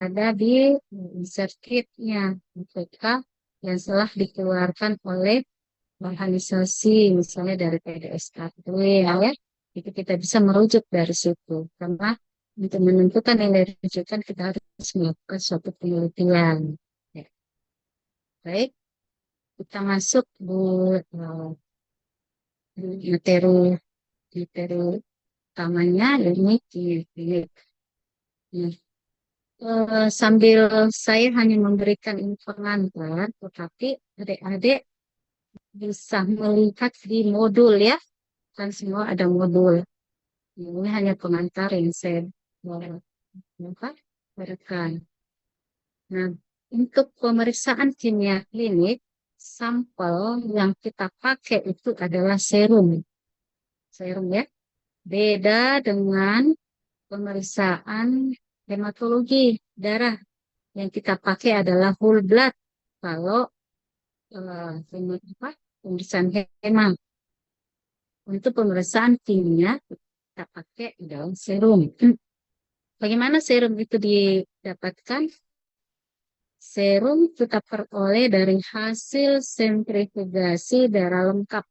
ada di insert kit-nya MPK yang telah dikeluarkan oleh organisasi, misalnya dari PDSKP, ya. Itu kita bisa merujuk dari situ. Karena untuk menentukan nilai rujukan kita harus melakukan suatu penelitian. Ya. Baik, kita masuk di materi utamanya, ini klinik. Nah, sambil saya hanya memberikan info pengantar, tetapi adik-adik bisa melihat di modul ya, kan semua ada modul. Ini hanya pengantar yang saya berikan. Nah, untuk pemeriksaan kimia klinik, sampel yang kita pakai itu adalah serum. Serum ya. Beda dengan pemeriksaan hematologi darah. Yang kita pakai adalah whole blood. Kalau pemeriksaan hemat. Untuk pemeriksaan kimia, kita pakai dalam serum. Bagaimana serum itu didapatkan? Serum kita peroleh dari hasil sentrifugasi darah lengkap.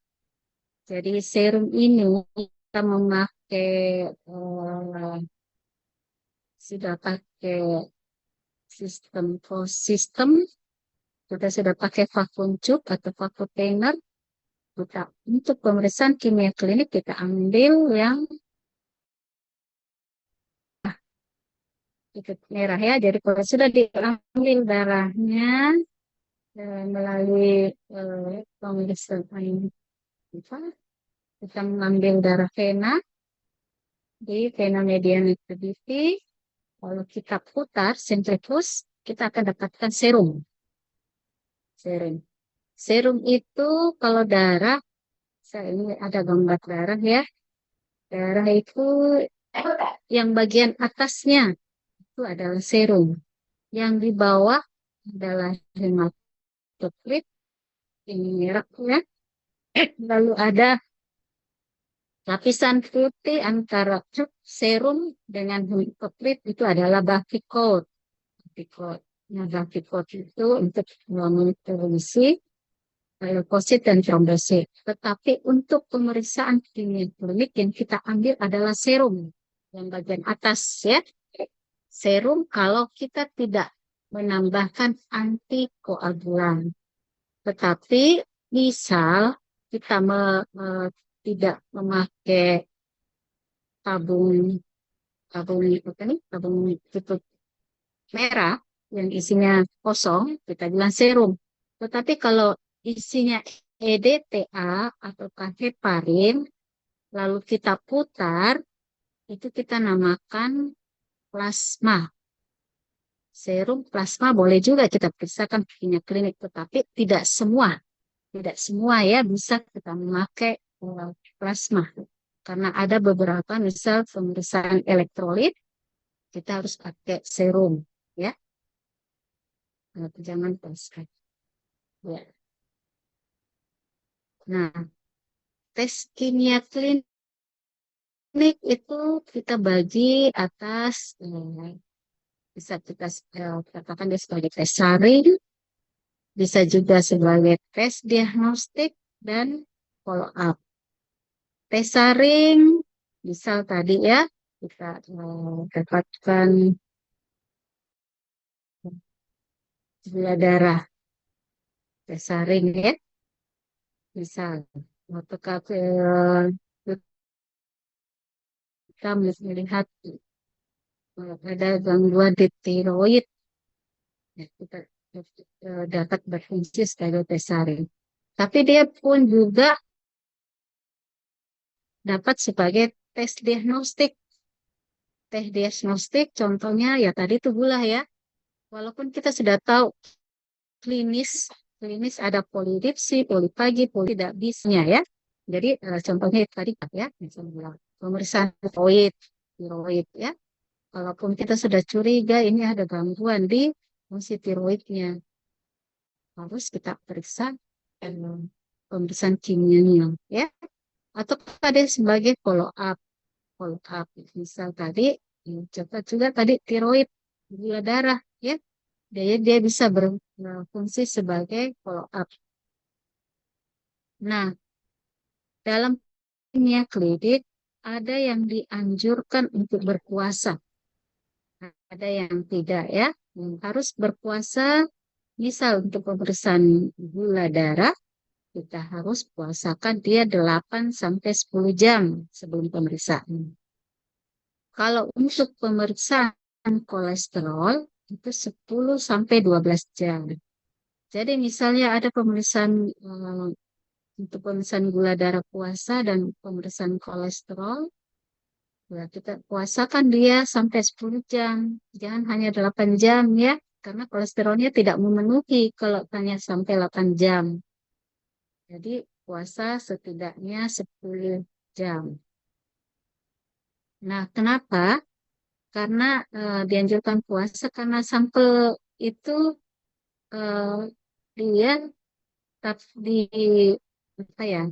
Jadi serum ini kita memakai sudah pakai sistem, kita sudah pakai vacuum tube atau vacuum cleaner. Kita untuk pemeriksaan kimia klinik kita ambil yang ikut merah ya. Jadi kalau sudah diambil darahnya melalui pemeriksaan apa, kita mengambil darah vena di vena mediana cavity, lalu kita putar sentrifuge, kita akan dapatkan serum. Serum. Serum itu kalau darah, saya ini ada gambar darah ya. Darah itu yang bagian atasnya itu adalah serum. Yang di bawah adalah hematokrit, ini merah ya. Lalu ada lapisan putih antara serum dengan hematokrit itu adalah backycode. Nah, backycode itu untuk memonitorisi leukosit dan trombosit. Tetapi untuk pemeriksaan kimia klinik yang kita ambil adalah serum yang bagian atas ya. Serum kalau kita tidak menambahkan antikoagulan. Tetapi misal kita tidak memakai tabung tabung apa nih, tabung tutup merah yang isinya kosong, kita bilang serum. Tetapi kalau isinya EDTA atau heparin, lalu kita putar, itu kita namakan plasma. Serum plasma boleh juga kita periksakan kimia klinik, tetapi tidak semua ya bisa kita memakai plasma. Karena ada beberapa misal pemeriksaan elektrolit, kita harus pakai serum ya. Jangan plasma. Ya. Nah, tes kimia klinik itu kita bagi atas bisa kita katakan dia sebagai tes saring, bisa juga sebagai tes diagnostik dan follow up. Tes saring, misal tadi ya kita dapatkan gula darah, tes saring ya, misal apakah kita melihat ada gangguan di tiroid, ya, kita dapat berfungsi sebagai tes saring. Tapi dia pun juga dapat sebagai tes diagnostik. Tes diagnostik contohnya ya tadi itu gula ya. Walaupun kita sudah tahu klinis ada polidipsi, polipagi, tidak bisnya ya. Jadi contohnya tadi ya, misalnya pemeriksaan tiroid ya. Walaupun kita sudah curiga ini ada gangguan di fungsi tiroidnya, harus kita periksa pemeriksaan kimianya ya. Atau ada sebagai follow up. Misal tadi coba juga tadi tiroid. gula darah ya. Dia bisa berfungsi sebagai follow up. Nah, dalam kimia klinik ada yang dianjurkan untuk berpuasa, ada yang tidak ya. Yang harus berpuasa, misal untuk pemeriksaan gula darah, kita harus puasakan dia 8 sampai 10 jam sebelum pemeriksaan. Kalau untuk pemeriksaan kolesterol itu 10 sampai 12 jam. Jadi misalnya ada pemeriksaan untuk pemeriksaan gula darah puasa dan pemeriksaan kolesterol, ya kita puasakan dia sampai 10 jam. Jangan hanya 8 jam ya, karena kolesterolnya tidak memenuhi kalau hanya sampai 8 jam. Jadi puasa setidaknya 10 jam. Nah, kenapa? Karena dianjurkan puasa karena sampel itu eh, dia di apa ya?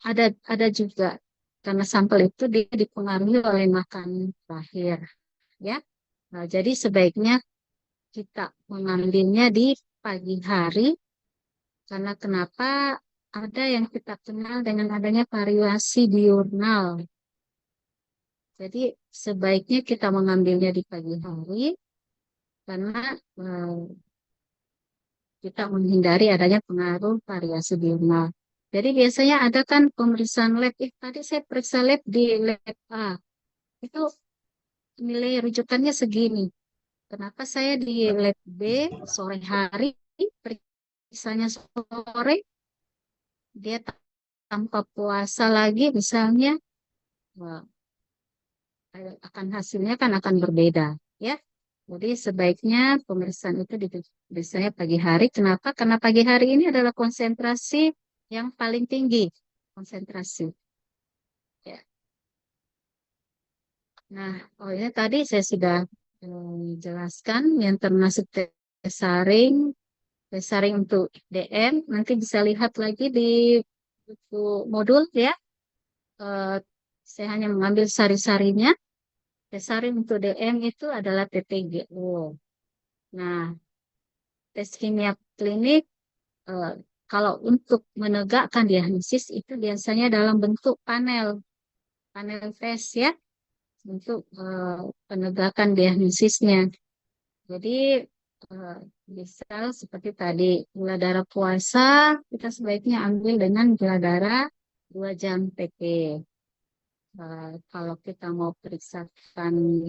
Ada juga karena sampel itu dia dipengaruhi oleh makanan terakhir, ya. Nah, jadi sebaiknya kita mengambilnya di pagi hari karena kenapa? Ada yang kita kenal dengan adanya variasi diurnal. Jadi sebaiknya kita mengambilnya di pagi hari karena eh, kita menghindari adanya pengaruh variasi diurnal. Jadi biasanya ada kan pemeriksaan lab. Tadi saya periksa lab di lab A. Itu nilai rujukannya segini. Kenapa saya di lab B sore hari, periksanya sore, dia tanpa puasa lagi misalnya, wah, akan hasilnya kan akan berbeda. Ya, jadi sebaiknya pemeriksaan itu biasanya pagi hari. Kenapa? Karena pagi hari ini adalah konsentrasi yang paling tinggi. Konsentrasi. Ya. Nah, oh ya tadi saya sudah jelaskan yang termasuk tes saring, tes saring untuk DM. Nanti bisa lihat lagi di buku modul ya. Eh, saya hanya mengambil sari-sarinya. Tes saring untuk DM itu adalah TTGO. Nah, tes kimia klinik eh, kalau untuk menegakkan diagnosis itu biasanya dalam bentuk panel, panel tes ya, untuk penegakan diagnosisnya. Jadi eh, misal seperti tadi gula darah puasa kita sebaiknya ambil dengan gula darah 2 jam PT. Kalau kita mau periksakan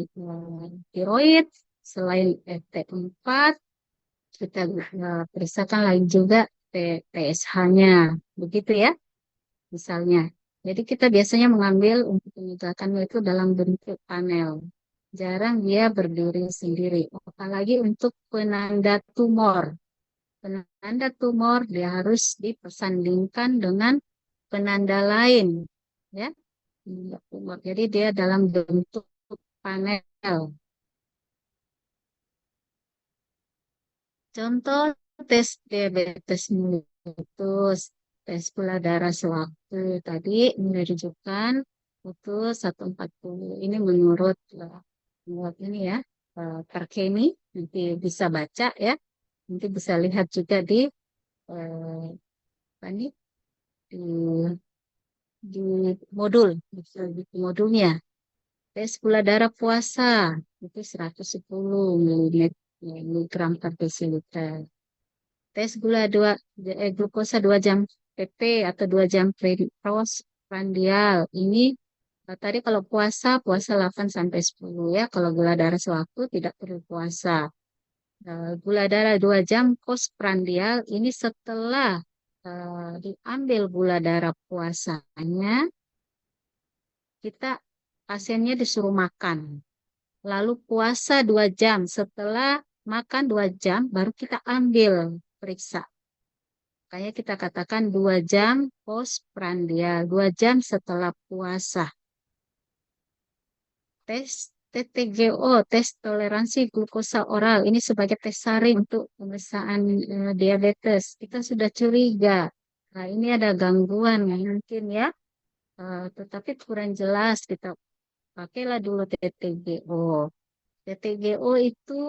tiroid selain T4 kita periksakan lain juga TSH-nya, begitu ya, misalnya. Jadi kita biasanya mengambil untuk penegakan itu dalam bentuk panel. Jarang dia berdiri sendiri. Apalagi untuk penanda tumor. Penanda tumor dia harus dipersandingkan dengan penanda lain. Ya, penanda tumor. Jadi dia dalam bentuk panel. Contoh tes diabetes mellitus, tes gula darah sewaktu tadi menunjukkan putus 140. Ini menurut ini ya, Tarkemi nanti bisa baca ya. Nanti bisa lihat juga eh, apa nih, di, di modul, di modulnya. Tes gula darah puasa itu 110 miligram per desiliter. Tes glukosa 2 jam PP atau 2 jam prandial. Ini tadi kalau puasa, puasa 8 sampai 10 ya. Kalau gula darah sewaktu tidak perlu puasa. Gula darah 2 jam postprandial ini setelah diambil gula darah puasanya, kita pasiennya disuruh makan. Lalu puasa 2 jam. Setelah makan 2 jam, baru kita ambil periksa. Kayak kita katakan 2 jam postprandial, 2 jam setelah puasa. Tes TTGO, tes toleransi glukosa oral. Ini sebagai tes saring untuk pemeriksaan diabetes. Kita sudah curiga. Nah, ini ada gangguan mungkin ya. Tetapi kurang jelas. Kita pakailah dulu TTGO. PTGO itu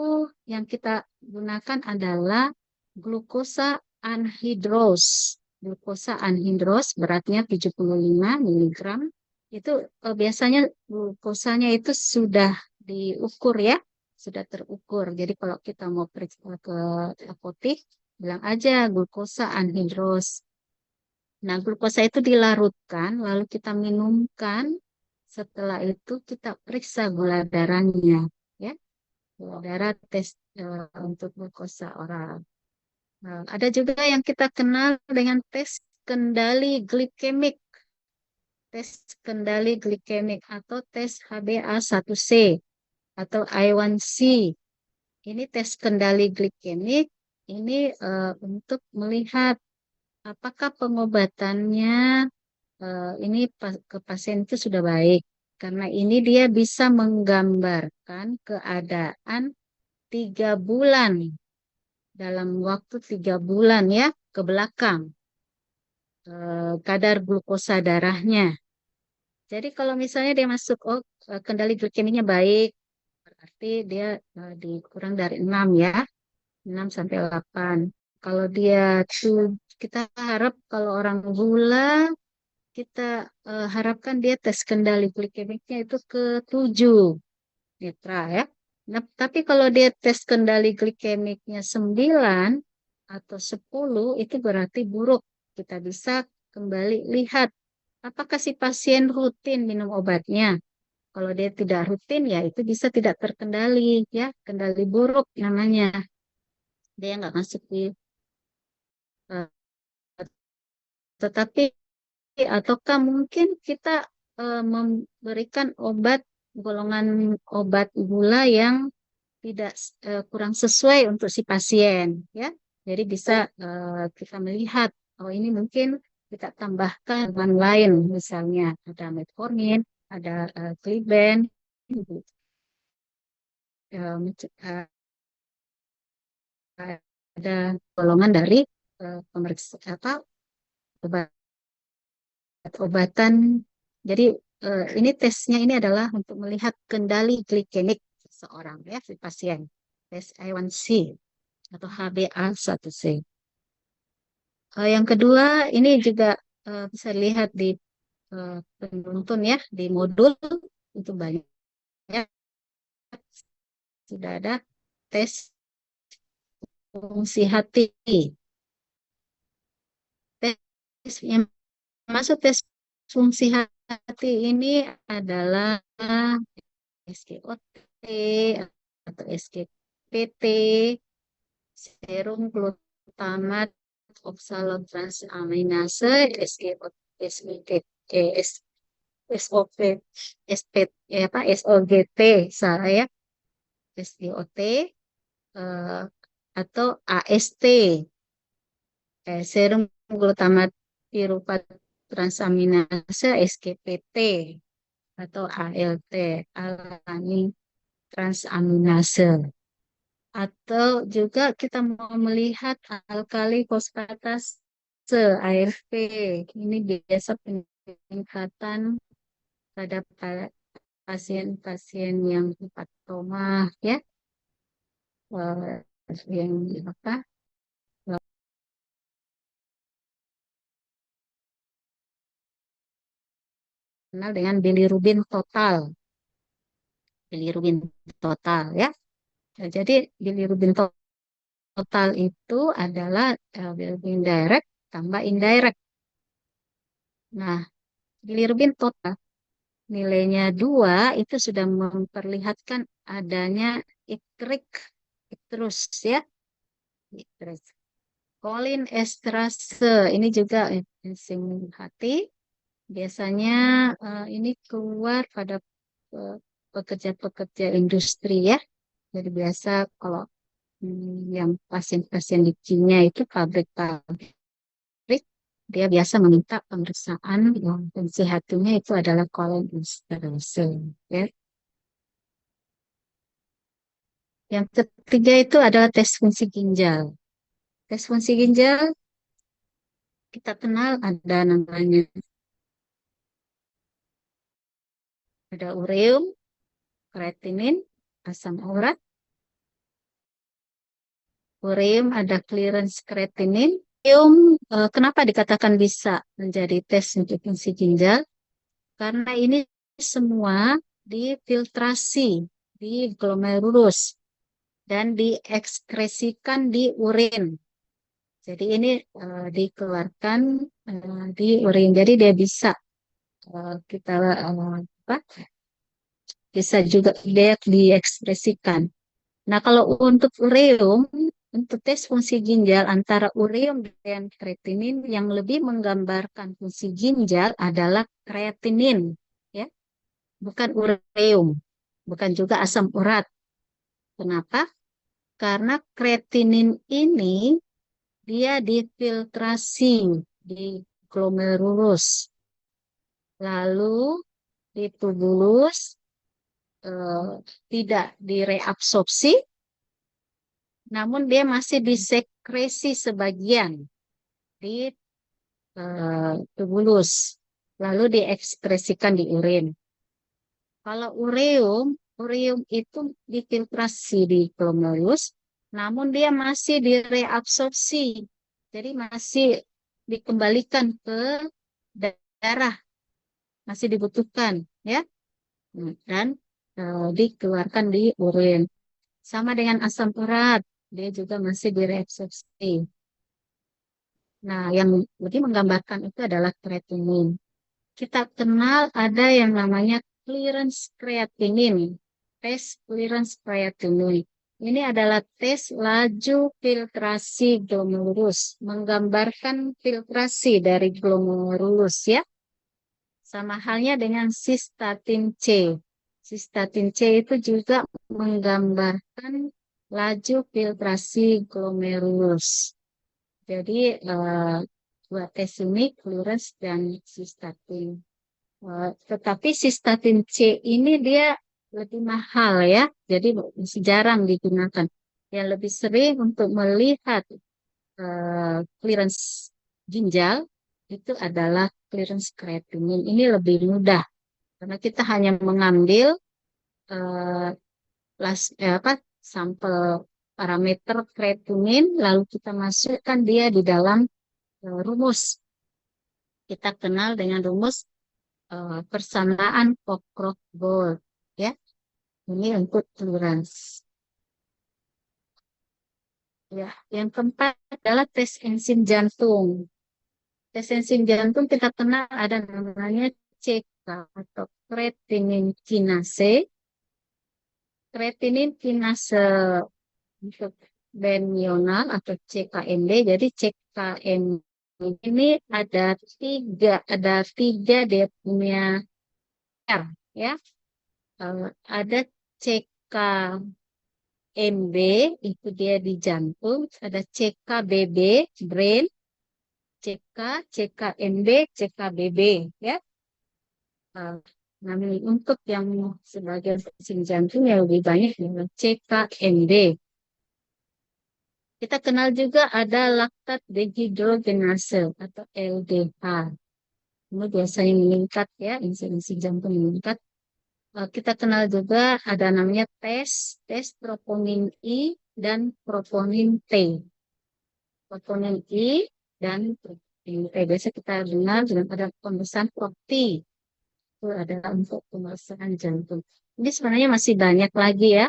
yang kita gunakan adalah glukosa anhidrous. Glukosa anhidrous beratnya 75 miligram. Itu biasanya glukosanya itu sudah diukur ya, sudah terukur. Jadi kalau kita mau periksa ke apotek, bilang aja glukosa anhidrous. Nah, glukosa itu dilarutkan, lalu kita minumkan. Setelah itu kita periksa gula darahnya, ya. Gula darah tes untuk glukosa oral. Nah, ada juga yang kita kenal dengan tes kendali glikemik, tes kendali glikemik atau tes HbA1c atau A1C. Ini tes kendali glikemik ini untuk melihat apakah pengobatannya ini ke pasien itu sudah baik. Karena ini dia bisa menggambarkan keadaan 3 bulan dalam waktu 3 bulan ya ke belakang kadar glukosa darahnya. Jadi kalau misalnya dia masuk kendali glikeminya baik, berarti dia dikurang dari 6 ya, 6 sampai 8. Kalau dia tuh kita harap kalau orang gula kita harapkan dia tes kendali glikemiknya itu ke 7 netra ya. Nah, tapi kalau dia tes kendali glikemiknya 9 atau 10 itu berarti buruk. Kita bisa kembali lihat apakah si pasien rutin minum obatnya. Kalau dia tidak rutin ya itu bisa tidak terkendali ya, kendali buruk namanya. Dia nggak masuk di eh, tetapi ataukah mungkin kita memberikan obat golongan obat gula yang tidak kurang sesuai untuk si pasien ya. Jadi bisa kita melihat oh ini mungkin kita tambahkan bahan lain misalnya ada metformin, ada Gliben, gitu. Ada golongan dari pemeriksa apa obat-obatan. Jadi ini tesnya ini adalah untuk melihat kendali glikemik seseorang ya si pasien. Tes A1C atau HbA1c. Yang kedua ini juga bisa dilihat di penuntun ya di modul itu banyak sudah ada tes fungsi hati. Tes yang masuk tes fungsi hati ini adalah SGOT atau SGPT, serum glutamat oksalotransaminase, SGOT, SOP, SP, apa, SOGT, salah ya, SGOT, atau AST, serum glutamat piruvat transaminase SGPT atau ALT, alanin transaminase. Atau juga kita mau melihat alkali fosfatase AFP. Ini biasa peningkatan pada pasien-pasien yang hepatoma ya, yang apa kenal dengan bilirubin total, bilirubin total ya. Nah, jadi bilirubin total itu adalah bilirubin direct tambah indirect. Nah, bilirubin total nilainya 2 itu sudah memperlihatkan adanya ikrik, terus ya, ikrik. Kolin estrase ini juga enzim hati. Biasanya ini keluar pada pekerja-pekerja industri ya. Jadi biasa kalau yang pasien-pasien di Cina itu pabrik-pabrik, dia biasa meminta pemeriksaan yang tensi hatinya itu adalah kolesterol. Ya. Yang ketiga itu adalah tes fungsi ginjal. Tes fungsi ginjal kita kenal ada namanya ada ureum, kreatinin, asam urat. Ureum ada clearance kreatinin. Kenapa dikatakan bisa menjadi tes untuk fungsi ginjal? Karena ini semua difiltrasi di glomerulus dan diekskresikan di urin. Jadi ini dikeluarkan di urin. Jadi dia bisa kita apa? Bisa juga dia diekspresikan. Nah, kalau untuk ureum, untuk tes fungsi ginjal antara ureum dan kreatinin yang lebih menggambarkan fungsi ginjal adalah kreatinin, ya, bukan ureum, bukan juga asam urat. Kenapa? Karena kreatinin ini dia difiltrasi di glomerulus, lalu di tubulus tidak direabsorpsi, namun dia masih disekresi sebagian di tubulus, lalu diekspresikan di urin. Kalau ureum itu difiltrasi di glomerulus, namun dia masih direabsorpsi, jadi masih dikembalikan ke darah, masih dibutuhkan, ya, dan dikeluarkan di urin. Sama dengan asam urat, dia juga masih direabsorpsi. Nah, yang lebih menggambarkan itu adalah kreatinin. Kita kenal ada yang namanya clearance kreatinin, tes clearance kreatinin. Ini adalah tes laju filtrasi glomerulus, menggambarkan filtrasi dari glomerulus, ya. Sama halnya dengan sistatin C. Sistatin C itu juga menggambarkan laju filtrasi glomerulus. Jadi dua tes ini clearance dan sistatin. Tetapi sistatin C ini dia lebih mahal, ya, jadi masih jarang digunakan. Yang lebih sering untuk melihat clearance ginjal itu adalah clearance creatinine. Ini lebih mudah karena kita hanya mengambil eh, sampel parameter creatinine lalu kita masukkan dia di dalam rumus. Kita kenal dengan rumus persamaan Cockcroft-Gault, ya. Ini untuk clearance. Ya, yang keempat adalah tes enzim jantung. Tes enzim jantung kita kenal ada namanya CK atau creatinin kinase. Creatinin kinase untuk benional atau CKMB. Jadi CKMB ini ada tiga dia punya R, ya. Ada CKMB itu dia di jantung, ada CKBB brain, CKMB, CKBB, ya. Uh, Namun untuk yang sebagai enzim jantung yang lebih banyak dengan CKMB. Kita kenal juga ada laktat dehidrogenase atau LDH. Ini biasanya meningkat, ya, enzim jantung meningkat. Kita kenal juga ada namanya tes troponin I dan troponin T. Troponin I dan troponin T. Biasa kita dengar dengan ada pemeriksaan PROT. Itu adalah untuk pemeriksaan jantung. Ini sebenarnya masih banyak lagi, ya.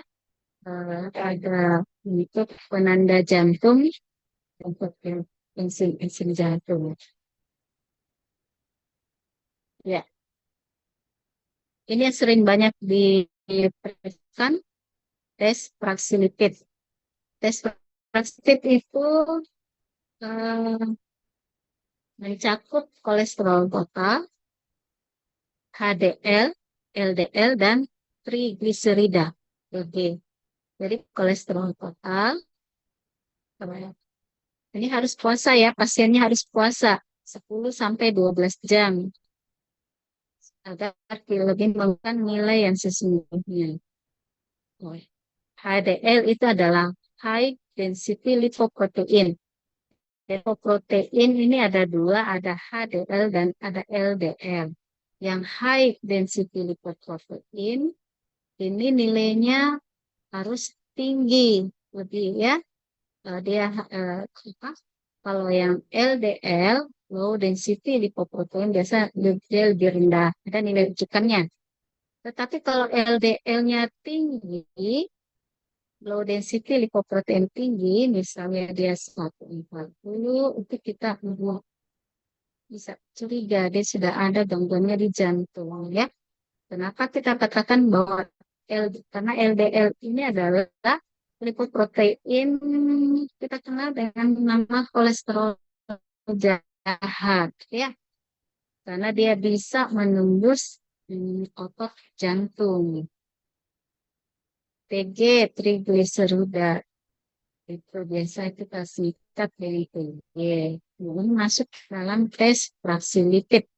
Ada untuk penanda jantung untuk enzim jantung. Ya, ini yang sering banyak diperiksa tes fraksi lipid. Tes fraksi lipid itu mencakup kolesterol total, HDL, LDL, dan trigliserida. Oke. Jadi kolesterol total. Ini harus puasa, ya. Pasiennya harus puasa 10 sampai 12 jam agar lebih menggunakan nilai yang sesungguhnya. HDL itu adalah high density lipoprotein. Lipoprotein ini ada dua, ada HDL dan ada LDL. Yang high density lipoprotein ini nilainya harus tinggi lebih ya. Dia apa? Kalau yang LDL, low density lipoprotein biasa dia lebih rendah, ada nilai rujukannya. Tetapi kalau LDL-nya tinggi, low density lipoprotein tinggi, misalnya dia 140, itu kita bisa curiga dia sudah ada gangguannya di jantung ya. Kenapa kita katakan bahwa karena LDL ini adalah lipoprotein kita kenal dengan nama kolesterol jahat ya, karena dia bisa menembus otot jantung. TG, trigliserida, itu biasa kita singkat dari TG. Ini masuk dalam tes fraksi lipid.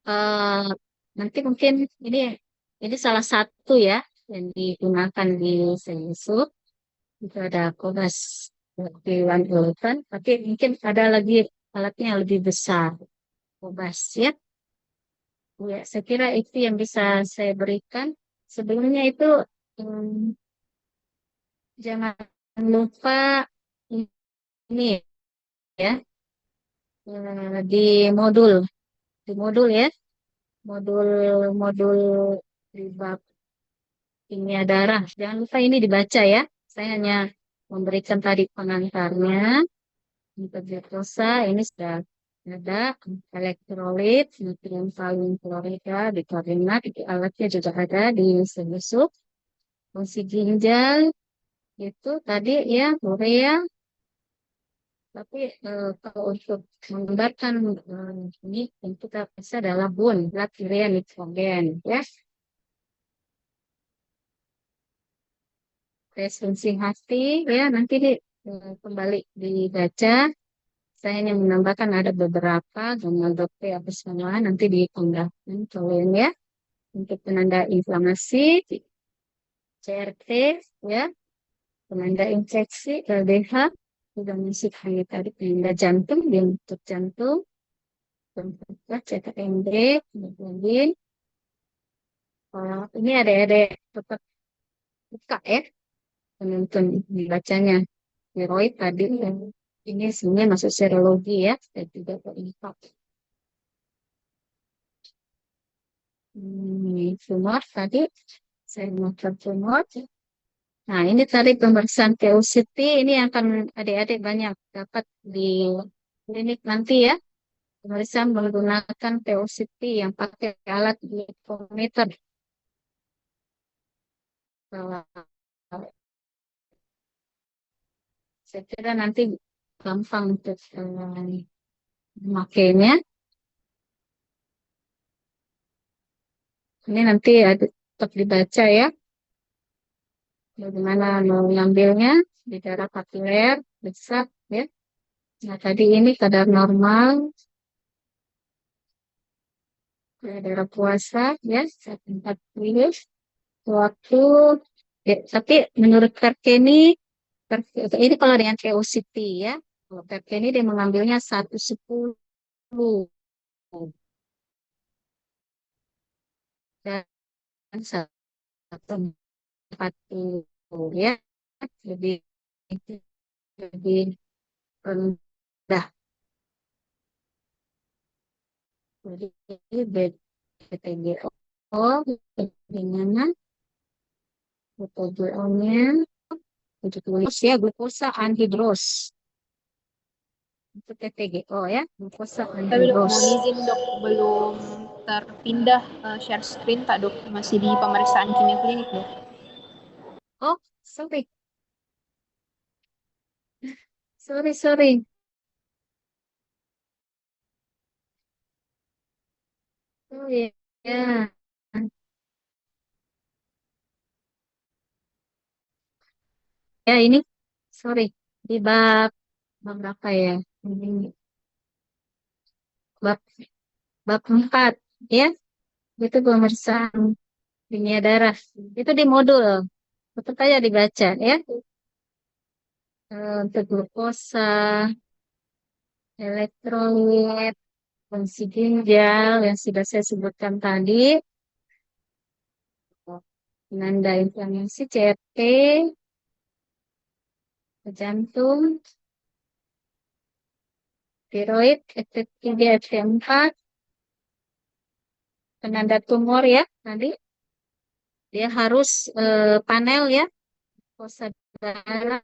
Eh, Nanti mungkin ini ini salah satu ya yang digunakan di Sensus. Itu ada Cobas P111, tapi mungkin ada lagi alatnya yang lebih besar. Cobas ya. Ya, saya kira itu yang bisa saya berikan. Sebelumnya itu hmm, jangan lupa ini ya, di modul ya, modul modul di bab kimia darah. Jangan lupa ini dibaca ya. Saya hanya memberikan tadi pengantarnya. Untuk glukosa ini sudah ada elektrolit, natrium kalium klorida, bikarbonat, itu alatnya juga ada di sebusuk. Fungsi ginjal itu tadi ya urea, tapi kalau untuk menggambarkan ini tentu kita bisa adalah bun, blood urea nitrogen ya. Tes fungsi hati ya nanti kembali dibaca. Saya hanya menambahkan ada beberapa gambar dokter apa semua nanti ditambahkan kalian ya. Untuk penanda inflamasi, CRT ya, penanda infeksi, LDH, sudah masuk hanya tadi penanda jantung, untuk jantung, tempat CTMD, kemudian ini ada tetap buka ya, penonton dibacanya. Steroid tadi, dan ini sebenarnya masuk serologi ya, dan juga keinfak. Tumor tadi, saya mau tumor. Nah, ini tadi pemeriksaan POCT, ini akan adik-adik banyak dapat di klinik nanti ya. Pemeriksaan menggunakan POCT yang pakai alat glukometer. Kalau saya kira nanti gampang untuk memakainya. Ini nanti ada tetap dibaca ya, bagaimana mengambilnya di darah kapiler, besar ya. Nah, tadi ini kadar normal, ya, darah puasa ya, 140 waktu. Ya, tapi menurut Perkeni, ini kalau dengan VOCT ya, kalau Perkeni dia mengambilnya 110 dan 140 ya, lebih lebih rendah. Jadi BTGO bagaimana BTGO-nya 70 ya, glukosa anhidros. Itu PTGO ya, glukosa Tapi dok, anhidros. mohon izin dok, belum terpindah share screen tak dok? Masih di pemeriksaan kimia klinik dok. Oh, sorry, sorry. Oh iya, ya. Ya ini, sorry, di bab berapa ya? Ini bab bab 4 ya. Itu pemeriksaan kimia darah. Itu di modul. Tetap aja dibaca ya. Untuk glukosa, elektrolit, fungsi ginjal yang sudah saya sebutkan tadi. penanda inflamasi CRP ke jantung, tiroid, FT3, FT4, penanda tumor ya tadi. Dia harus panel ya, fosa darah.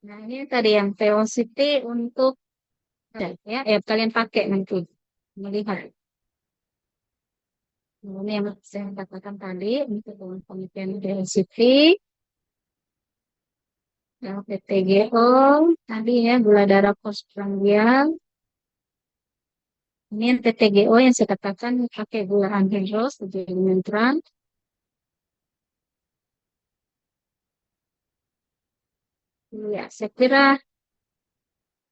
Nah, ini tadi yang velocity untuk ya, kalian pakai nanti melihat. Nah, ini yang saya katakan tadi untuk penelitian velocity, yang PTGO, tadi ya gula darah postprandial. Ini yang PTGO yang saya katakan pakai gula anhydrous, jadi mentran. Ya, saya kira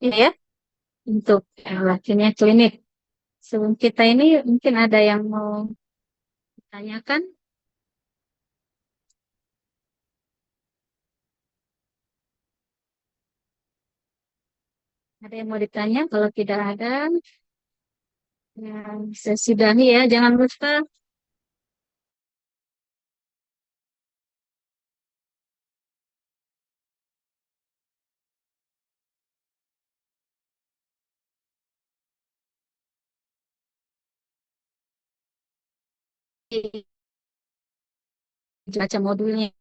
ini ya untuk lakinya klinik. Sebelum kita ini mungkin ada yang mau ditanyakan. Ada yang mau ditanya? Kalau tidak ada, ya, saya sudahi ya. Jangan lupa baca modulnya.